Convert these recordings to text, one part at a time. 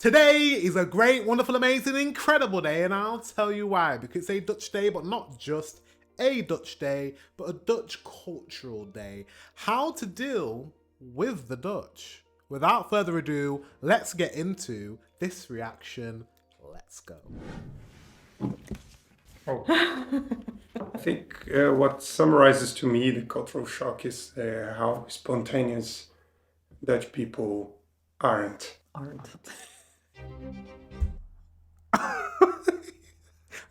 Today is a great, wonderful, amazing, incredible day, and I'll tell you why. Because it's a Dutch day, but not just a Dutch day, but a Dutch cultural day. How to deal with the Dutch. Without further ado, let's get into this reaction. Let's go. Oh. I think what summarizes to me the cultural shock is how spontaneous Dutch people aren't.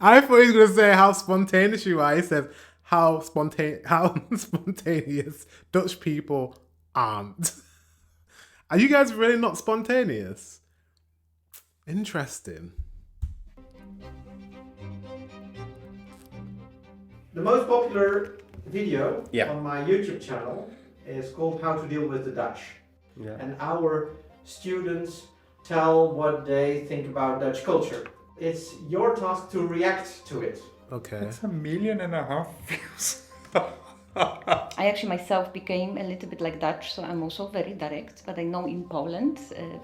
I thought he was going to say how spontaneous you are. He said how spontaneous Dutch people aren't. Are you guys really not spontaneous? Interesting. The most popular video Yeah. on my YouTube channel is called How to Deal with the Dutch. Yeah. And our students tell what they think about Dutch culture. It's your task to react to it. Okay. It's 1.5 million views. I actually myself became a little bit like Dutch, so I'm also very direct. But I know in Poland,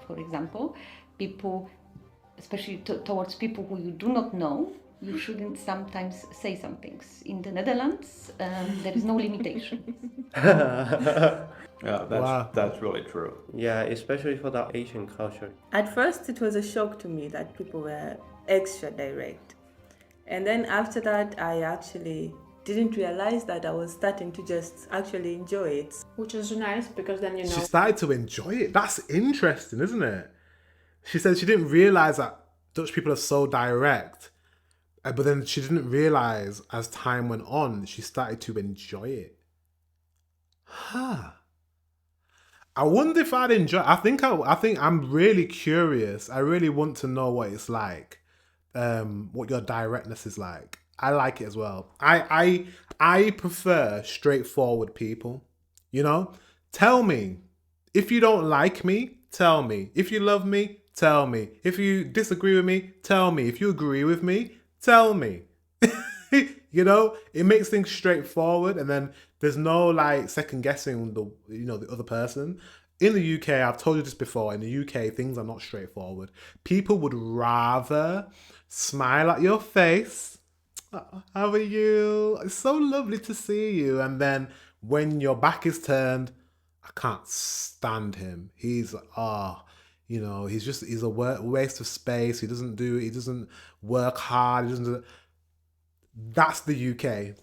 for example, people, especially towards people who you do not know, you shouldn't sometimes say some things. In the Netherlands, there is no limitation. Yeah, that's really true. Yeah, especially for the Asian culture. At first, it was a shock to me that people were extra direct. And then after that, I actually didn't realize that I was starting to just actually enjoy it. Which is nice because then you know. She started to enjoy it. That's interesting, isn't it? She said she didn't realize that Dutch people are so direct. But then she didn't realize as time went on, she started to enjoy it. Huh. I wonder if I'd enjoy. I think I'm really curious. I really want to know what it's like, what your directness is like. I like it as well. I prefer straightforward people. You know, tell me if you don't like me. Tell me if you love me. Tell me if you disagree with me. Tell me if you agree with me. Tell me. You know, it makes things straightforward, and then there's no like second guessing the other person. In the UK, I've told you this before, in the UK things are not straightforward. People would rather smile at your face. "Oh, how are you? It's so lovely to see you." And then when your back is turned, "I can't stand him. He's he's a waste of space. He doesn't work hard. He doesn't do." That's the UK.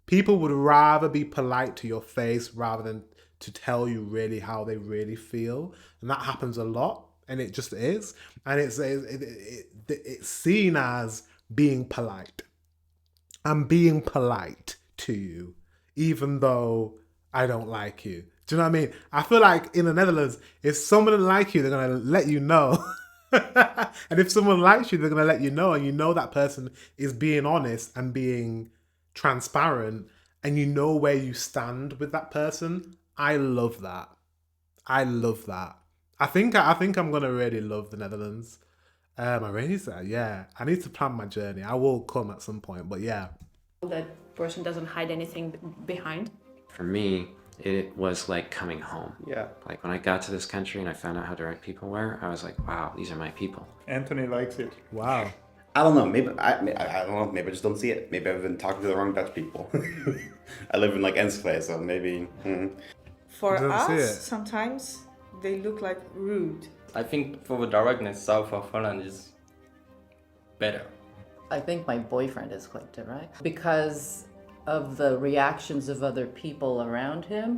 People would rather be polite to your face rather than to tell you really how they really feel. And that happens a lot. And it just is. And it's seen as being polite. I'm being polite to you, even though I don't like you. Do you know what I mean? I feel like in the Netherlands, if someone doesn't like you, they're going to let you know. And if someone likes you, they're going to let you know. And you know that person is being honest and being transparent. And you know where you stand with that person. I love that. I love that. I think I'm going to really love the Netherlands. I really say, yeah. I need to plan my journey. I will come at some point, but yeah. That person doesn't hide anything behind. For me, it was like coming home. Yeah. Like when I got to this country and I found out how direct people were, I was like, wow, these are my people. Anthony likes it. Wow. I don't know. Maybe I don't know. Maybe I just don't see it. Maybe I've been talking to the wrong Dutch people. I live in like Enschede, so maybe. For Don't see it. us, sometimes they look like rude. I think for the directness, south of Holland is better. I think my boyfriend is quite direct because of the reactions of other people around him.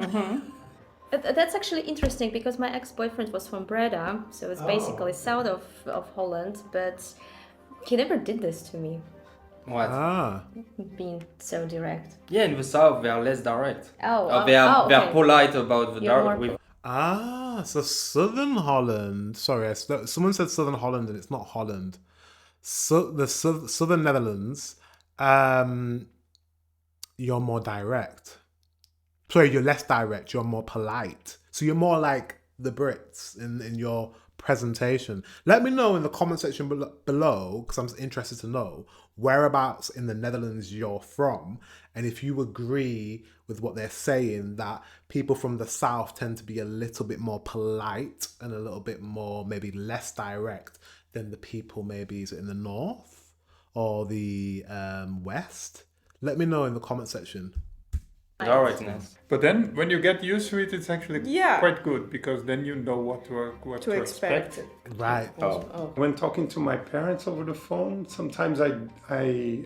That's actually interesting because my ex-boyfriend was from Breda, so it's basically south of Holland, but he never did this to me, What? being so direct. Yeah, in the south they are less direct. Oh, They are okay. polite about the You're more direct. So Southern Holland. Sorry, someone said Southern Holland and it's not Holland. So the Southern Netherlands, you're more direct. Sorry, you're less direct. You're more polite. So you're more like the Brits in your presentation. Let me know in the comment section below, because I'm interested to know whereabouts in the Netherlands you're from, and if you agree with what they're saying, that people from the south tend to be a little bit more polite and a little bit more, maybe less direct than the people maybe is it in the north or the west. Let me know in the comment section. Directness. But then when you get used to it, it's actually quite good, because then you know what to expect. Right. When talking to my parents over the phone, sometimes I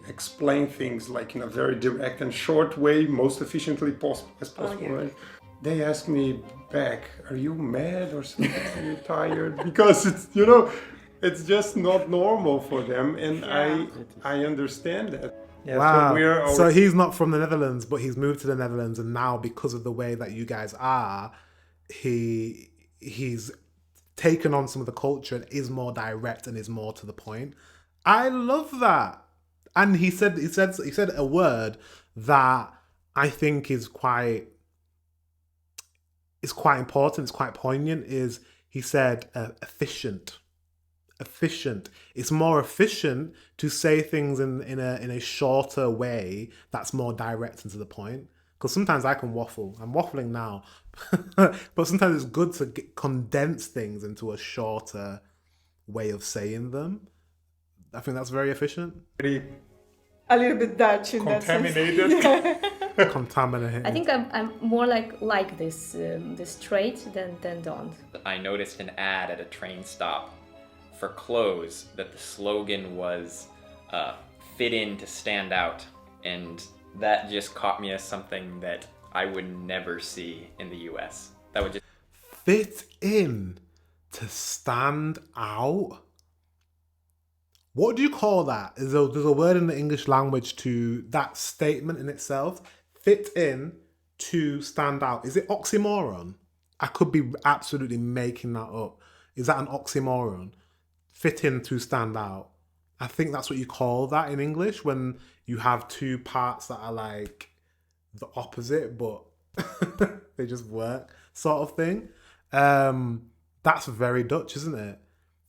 explain things like in a very direct and short way, most efficiently as possible. Right? They ask me back, "Are you mad or something? Are you tired?" Because it's it's just not normal for them, and I understand that. Yeah, wow. So he's not from the Netherlands, but he's moved to the Netherlands, and now because of the way that you guys are, he's taken on some of the culture and is more direct and is more to the point. I love that. And he said a word that I think is quite important, it's quite poignant, is he said efficient. Efficient. It's more efficient to say things in a shorter way that's more direct and to the point. Because sometimes I can waffle. I'm waffling now, but sometimes it's good to condense things into a shorter way of saying them. I think that's very efficient. A little bit Dutch in that sense. Contaminated. I think I'm more like this trait than don't. I noticed an ad at a train stop for clothes that the slogan was fit in to stand out, and that just caught me as something that I would never see in the US. That would just fit in to stand out. What do you call that? There's a word in the English language to that statement in itself. Fit in to stand out. Is it oxymoron? I could be absolutely making that up. Is that an oxymoron? Fit in to stand out. I think that's what you call that in English, when you have two parts that are like the opposite, but they just work, sort of thing. That's very Dutch, isn't it?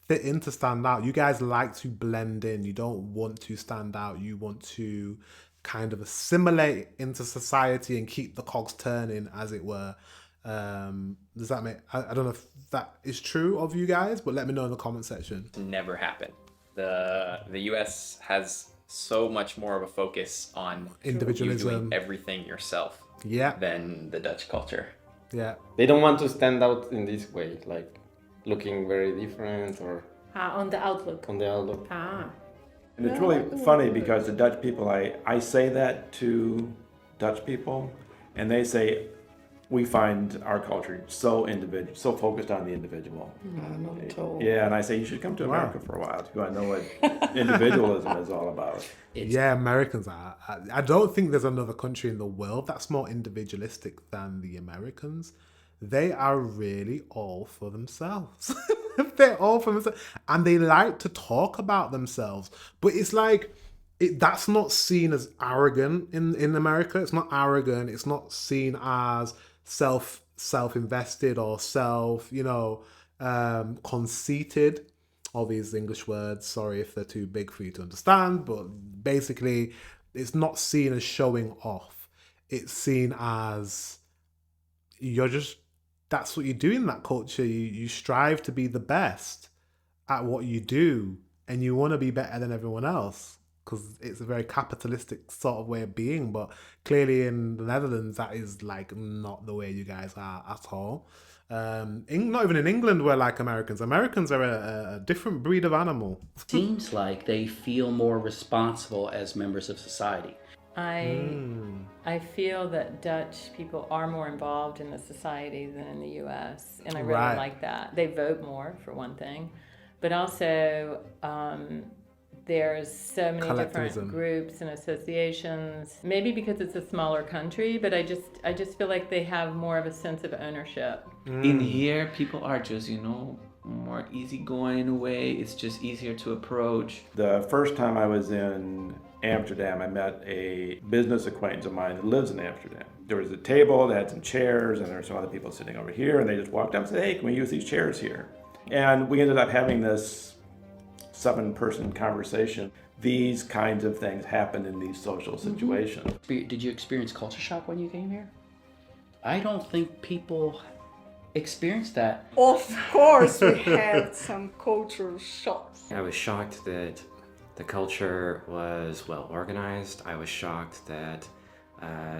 Fit in to stand out. You guys like to blend in. You don't want to stand out. You want to kind of assimilate into society and keep the cogs turning, as it were. Does that make... I don't know if that is true of you guys, but let me know in the comment section. never happen. The US has so much more of a focus on individualism, you doing everything yourself, than the Dutch culture. Yeah. They don't want to stand out in this way, like looking very different or on the outlook. On the outlook. And it's really funny because the Dutch people, I say that to Dutch people, and they say, we find our culture so individual, so focused on the individual. Not at all. Yeah, and I say you should come to America for a while to go and know what individualism is all about. Yeah, Americans are. I don't think there's another country in the world that's more individualistic than the Americans. They are really all for themselves. They're all for themselves. And they like to talk about themselves. But it's like, that's not seen as arrogant in America. It's not arrogant. It's not seen as self-invested or conceited. All these English words, sorry if they're too big for you to understand, but basically it's not seen as showing off. It's seen as that's what you do in that culture. You strive to be the best at what you do, and you want to be better than everyone else, because it's a very capitalistic sort of way of being. But clearly in the Netherlands, that is like not the way you guys are at all. Not even in England, we're like Americans. Americans are a different breed of animal. Seems like they feel more responsible as members of society. I feel that Dutch people are more involved in the society than in the US, and I really like that. They vote more, for one thing, but also there's so many different groups and associations. Maybe because it's a smaller country, but I just feel like they have more of a sense of ownership. In here, people are just, more easygoing in a way. It's just easier to approach. The first time I was in Amsterdam, I met a business acquaintance of mine that lives in Amsterdam. There was a table that had some chairs, and there were some other people sitting over here, and they just walked up and said, "Hey, can we use these chairs here?" And we ended up having this 7-person conversation. These kinds of things happen in these social situations. Did you experience culture shock when you came here? I don't think people experience that. Of course we had some cultural shocks. I was shocked that the culture was well organized. I was shocked that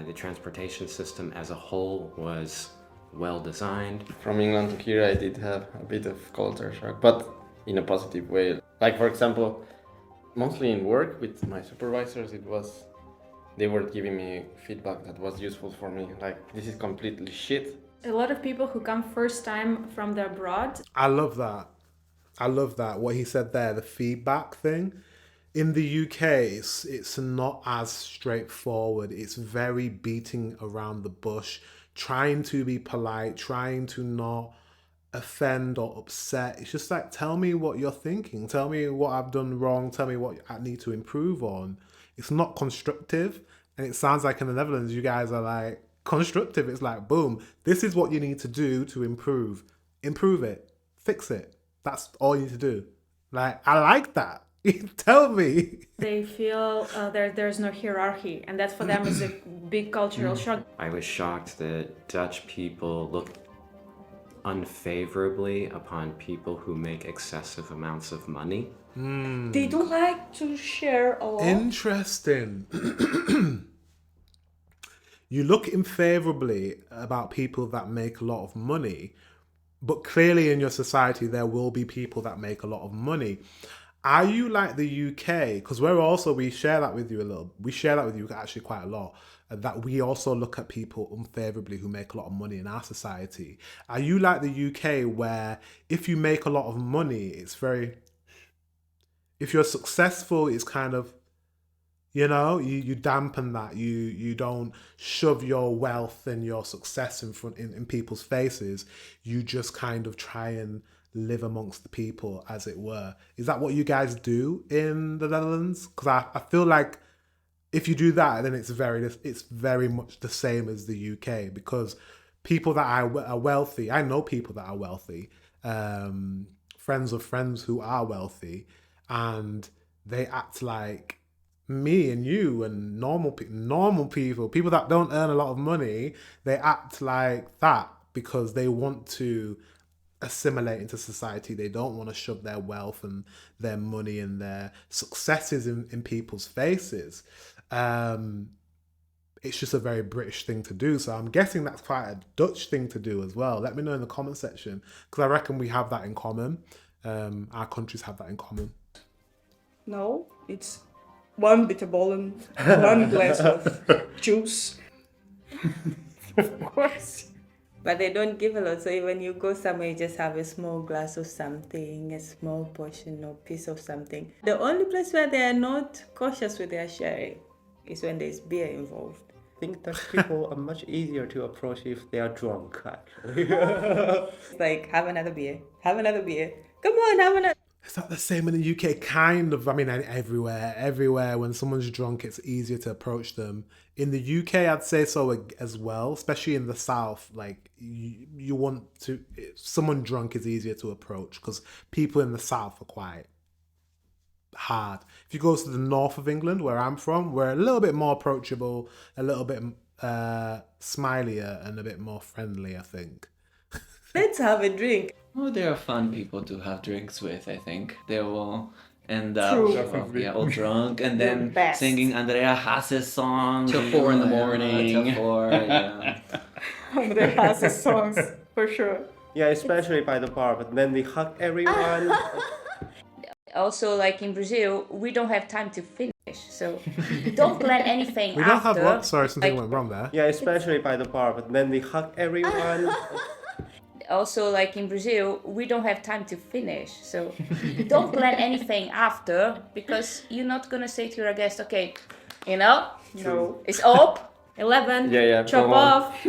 the transportation system as a whole was well designed. From England to here I did have a bit of culture shock, but in a positive way. Like for example, mostly in work with my supervisors, they were giving me feedback that was useful for me. Like, this is completely shit. A lot of people who come first time from the abroad. I love that. I love that. What he said there, the feedback thing. In the UK, it's not as straightforward. It's very beating around the bush, trying to be polite, trying to not offend or upset. It's just like, tell me what you're thinking. Tell me what I've done wrong. Tell me what I need to improve on. It's not constructive. And it sounds like in the Netherlands, you guys are like constructive. It's like, boom, this is what you need to do to improve. Improve it. Fix it. That's all you need to do. Like, I like that. Tell me. They feel there's no hierarchy, and that for them is a big cultural shock. I was shocked that Dutch people look unfavorably upon people who make excessive amounts of money. They don't like to share a lot. Interesting. You look unfavorably about people that make a lot of money, but clearly in your society there will be people that make a lot of money. Are you like the UK? Because we share that with you a little. We share that with you actually quite a lot. That we also look at people unfavorably who make a lot of money in our society. Are you like the UK where if you make a lot of money, if you're successful, it's kind of, you dampen that. You don't shove your wealth and your success in people's faces. You just kind of try and live amongst the people, as it were. Is that what you guys do in the Netherlands? Because I feel like if you do that, then it's very much the same as the UK, because people that are wealthy, I know people that are wealthy, friends of friends who are wealthy, and they act like me and you and normal people that don't earn a lot of money. They act like that because they want to assimilate into society. They don't want to shove their wealth and their money and their successes in people's faces. It's just a very British thing to do. So I'm guessing that's quite a Dutch thing to do as well. Let me know in the comment section, because I reckon we have that in common. Our countries have that in common. No, it's one bitterball and one glass of juice. Of course. But they don't give a lot. So when you go somewhere, you just have a small glass of something, a small portion or piece of something. The only place where they are not cautious with their sharing is when there's beer involved. I think Dutch people are much easier to approach if they are drunk, actually. It's like, have another beer. Have another beer. Come on, have another. Is that the same in the UK? Kind of. I mean, everywhere. When someone's drunk, it's easier to approach them. In the UK, I'd say so as well, especially in the South. Like, you want to... Someone drunk is easier to approach because people in the South are quite hard. If you go to the north of England, where I'm from, we're a little bit more approachable, a little bit smilier and a bit more friendly, I think. Let's have a drink. Oh, they are fun people to have drinks with, I think. They will end up all drunk and then singing Andrea Hasse's songs till 4 in the morning. Till 4, yeah. Andrea Hasse's songs, for sure. Yeah, especially by the bar, but then they hug everyone. Also, like in Brazil, we don't have time to finish, so don't plan anything We don't have what? Sorry, something went wrong there. Yeah, especially by the bar, but then they hug everyone. Also, like in Brazil, we don't have time to finish, so don't plan anything after, because you're not gonna say to your guest, okay, no, it's up, 11, chop off.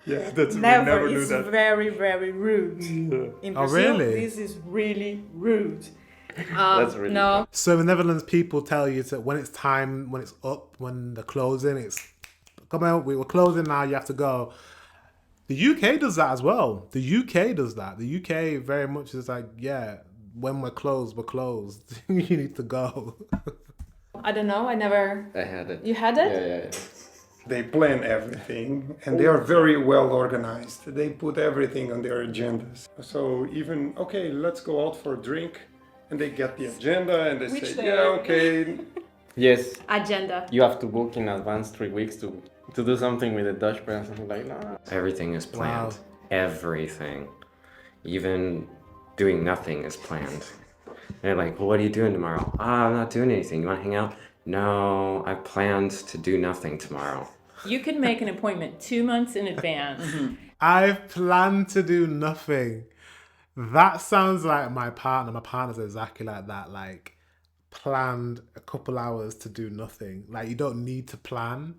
Yeah, that's never. We never It's do that. very, very rude. In Brazil, this is really rude. That's really no. So in the Netherlands, people tell you to when it's time, when it's up, when they're closing, it's come out. We're closing now. You have to go. The UK does that as well. The UK does that. The UK very much is like, yeah, when we're closed, we're closed. You need to go. I don't know. I had it. You had it? Yeah. They plan everything and they are very well organized. They put everything on their agendas. So even, okay, let's go out for a drink. And they get the agenda and they say, yeah, okay. Yes. Agenda. You have to book in advance 3 weeks to do something with a Dutch person. Like, nah. Everything is planned. Wow. Everything. Even doing nothing is planned. They're like, well, what are you doing tomorrow? I'm not doing anything. You want to hang out? No, I planned to do nothing tomorrow. You can make an appointment 2 months in advance. I've planned to do nothing. That sounds like my partner. My partner's exactly like that. Like, planned a couple hours to do nothing. Like, you don't need to plan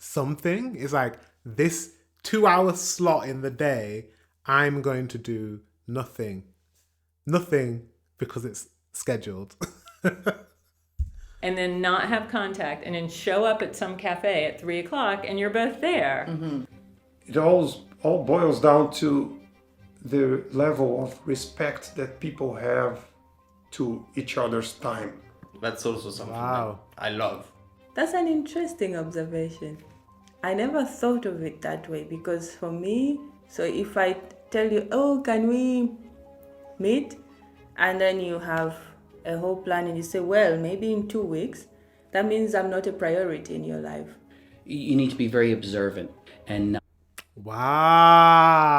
something. It's like, this 2-hour slot in the day, I'm going to do nothing. Nothing because it's scheduled. And then not have contact, and then show up at some cafe at 3 o'clock and you're both there. It all boils down to the level of respect that people have to each other's time. That's also something that I love. That's an interesting observation. I never thought of it that way because for me, so if I tell you, oh, can we meet? And then you have a whole plan and you say, well, maybe in 2 weeks, that means I'm not a priority in your life. You need to be very observant and not. Wow.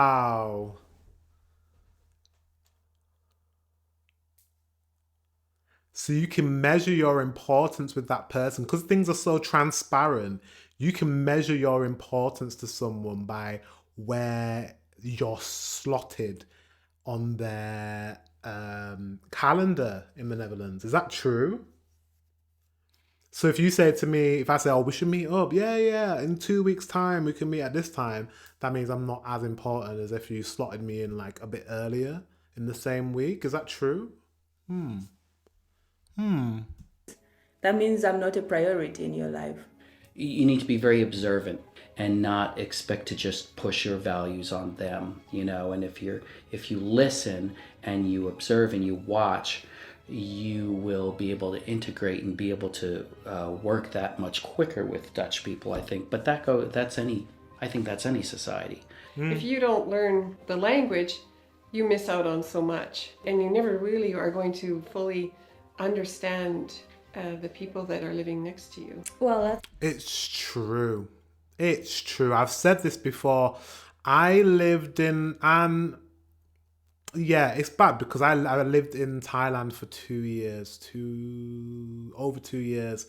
So you can measure your importance with that person because things are so transparent. You can measure your importance to someone by where you're slotted on their calendar in the Netherlands. Is that true? So if you say to me, if I say, oh, we should meet up, yeah, in 2 weeks' time, we can meet at this time, that means I'm not as important as if you slotted me in like a bit earlier in the same week. Is that true? That means I'm not a priority in your life. You need to be very observant and not expect to just push your values on them, and if you listen and you observe and you watch, you will be able to integrate and be able to work that much quicker with Dutch people, I think. But that's any society. If you don't learn the language, you miss out on so much, and you never really are going to fully understand the people that are living next to you. Well, it's true. It's true. I've said this before. I lived in, and yeah, it's bad because I lived in Thailand for 2 years, over 2 years,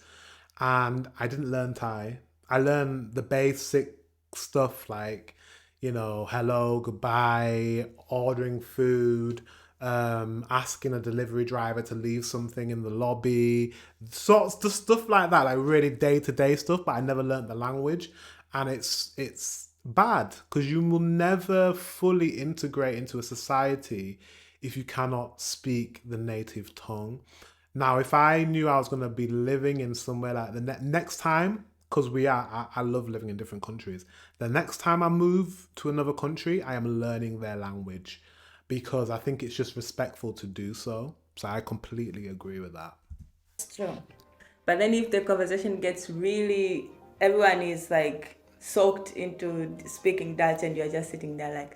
and I didn't learn Thai. I learned the basic stuff like, hello, goodbye, ordering food, asking a delivery driver to leave something in the lobby, sorts of stuff like that, like really day-to-day stuff, but I never learned the language. And it's bad because you will never fully integrate into a society if you cannot speak the native tongue. Now, if I knew I was going to be living in somewhere like the next time, because I love living in different countries, the next time I move to another country, I am learning their language because I think it's just respectful to do so. So I completely agree with that. It's true. But then if the conversation gets really, everyone is like soaked into speaking Dutch and you're just sitting there like,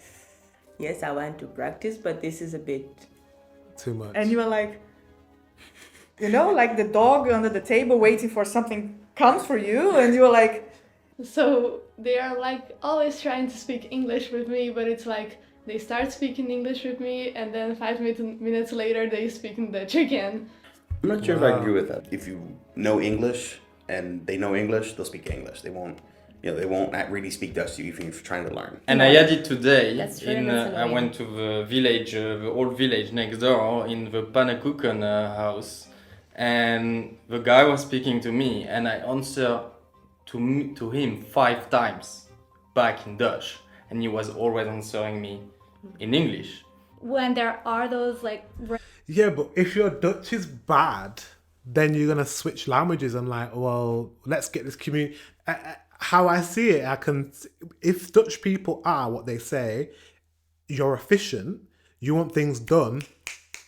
yes, I want to practice, but this is a bit too much. And you are like, like the dog under the table waiting for something comes for you, and you're like. So they are like always trying to speak English with me, but it's like they start speaking English with me and then 5 minutes later they speak in Dutch again. I'm not sure if I agree with that. If you know English and they know English, they'll speak English. They won't really speak Dutch to you even if you're trying to learn. And I had it today. That's true, I went to the village, the old village next door, in the pannenkoeken house, and the guy was speaking to me, and I answered to him 5 times back in Dutch, and he was always answering me in English. When there are those Yeah, but if your Dutch is bad, then you're gonna switch languages and like, well, let's get this community. how I see it, if Dutch people are what they say, you're efficient, you want things done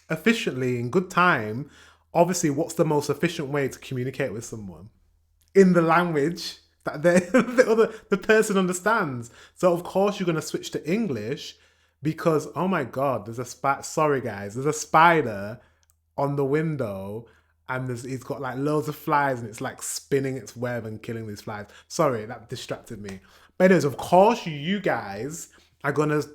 efficiently in good time. Obviously, what's the most efficient way to communicate with someone? In the language that the person understands. So of course you're going to switch to English because, oh my God, there's a spider on the window and it's got like loads of flies and it's like spinning its web and killing these flies. Sorry, that distracted me. But anyways, of course you guys are going to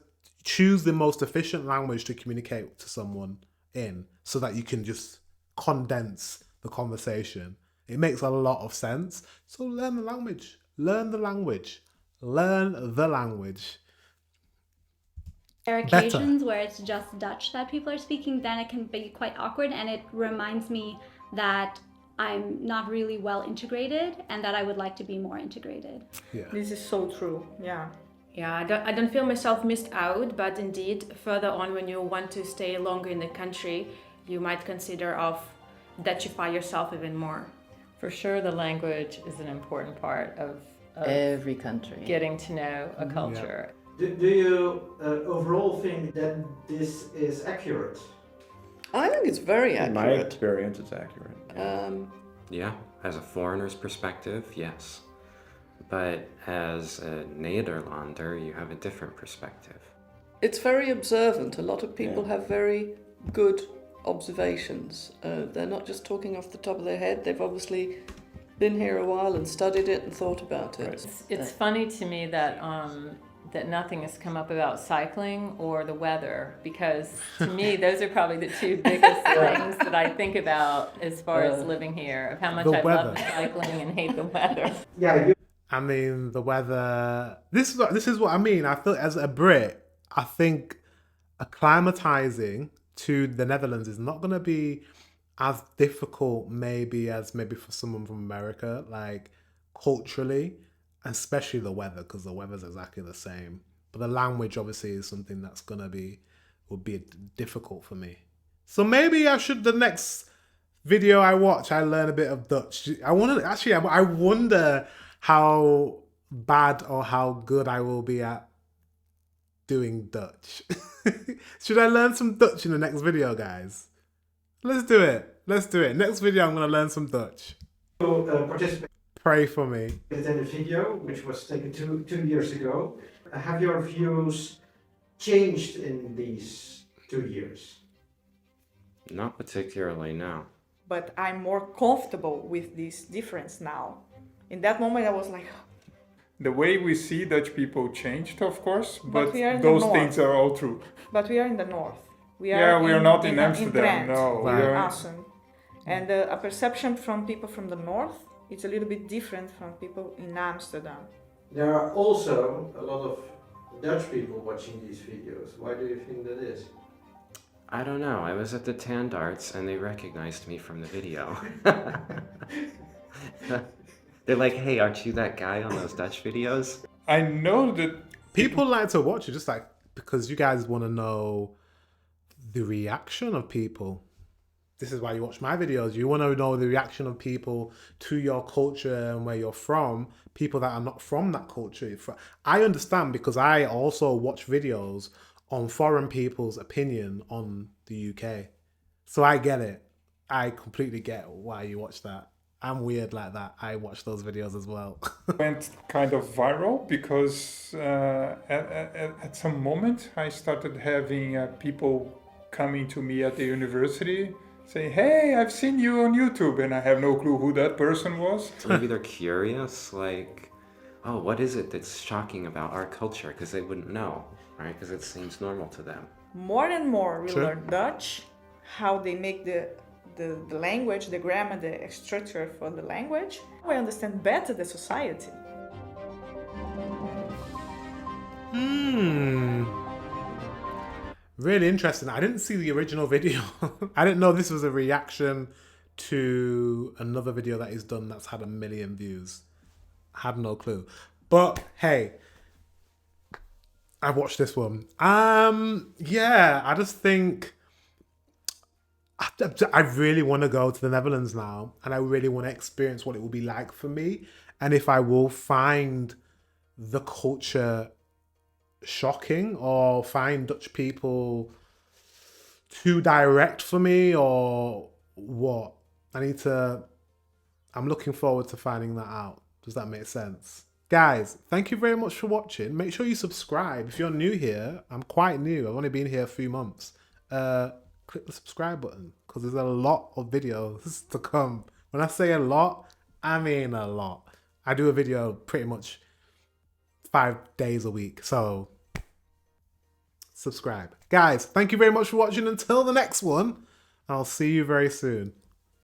choose the most efficient language to communicate to someone in so that you can just condense the conversation. It makes a lot of sense. So learn the language. Learn the language. Learn the language. There are occasions where it's just Dutch that people are speaking, then it can be quite awkward, and it reminds me that I'm not really well integrated and that I would like to be more integrated. Yeah. This is so true. Yeah. Yeah, I don't feel myself missed out, but indeed, further on when you want to stay longer in the country, you might consider of Dutchify yourself even more. For sure, the language is an important part of every country. Getting to know a culture. Do you overall think that this is accurate? I think it's very accurate. In my experience, it's accurate. Yeah, as a foreigner's perspective, yes. But as a Nederlander, you have a different perspective. It's very observant. A lot of people have very good observations. They're not just talking off the top of their head. They've obviously been here a while and studied it and thought about it. Right. It's funny to me that that nothing has come up about cycling or the weather, because to me those are probably the two biggest things that I think about as far as living here, of how much I love cycling and hate the weather. Yeah. I mean, the weather. This is what I mean. I feel as a Brit, I think acclimatizing to the Netherlands is not going to be as difficult maybe for someone from America, like culturally, especially the weather, because the weather's exactly the same. But the language obviously is something that's would be difficult for me. So maybe the next video I watch, I learn a bit of Dutch. I wonder how bad or how good I will be at doing Dutch. Should I learn some Dutch in the next video, guys? Let's do it. Next video, I'm going to learn some Dutch. Participate. Pray for me. In the video, which was taken two years ago, have your views changed in these 2 years? Not particularly, no. But I'm more comfortable with this difference now. In that moment, I was like... The way we see Dutch people changed, of course, but we are in those the things are all true. But we are in the north. We are not in Amsterdam, no. We are in Assen. And a perception from people from the north, it's a little bit different from people in Amsterdam. There are also a lot of Dutch people watching these videos. Why do you think that is? I don't know. I was at the Tandarts and they recognized me from the video. They're like, hey, aren't you that guy on those Dutch videos? I know that people like to watch it just like because you guys want to know the reaction of people. This is why you watch my videos. You want to know the reaction of people to your culture and where you're from, people that are not from that culture. I understand because I also watch videos on foreign people's opinion on the UK. So I get it. I completely get why you watch that. I'm weird like that. I watch those videos as well. Went kind of viral because at some moment I started having people coming to me at the university saying, hey, I've seen you on YouTube, and I have no clue who that person was. So maybe they're curious, like, oh, what is it that's shocking about our culture? Because they wouldn't know, right? Because it seems normal to them. More and more we learn Dutch, how they make the language, the grammar, the structure for the language. We understand better the society. Really interesting. I didn't see the original video. I didn't know this was a reaction to another video that he's done that's had 1 million views. I had no clue. But hey, I watched this one. Yeah, I just think I really want to go to the Netherlands now, and I really want to experience what it will be like for me. and if I will find the culture shocking or find Dutch people too direct for me or what. I'm looking forward to finding that out. Does that make sense? Guys, thank you very much for watching. Make sure you subscribe. If you're new here, I'm quite new. I've only been here a few months. Click the subscribe button because there's a lot of videos to come. When I say a lot, I mean a lot. I do a video pretty much 5 days a week. So subscribe. Guys, thank you very much for watching. Until the next one, I'll see you very soon.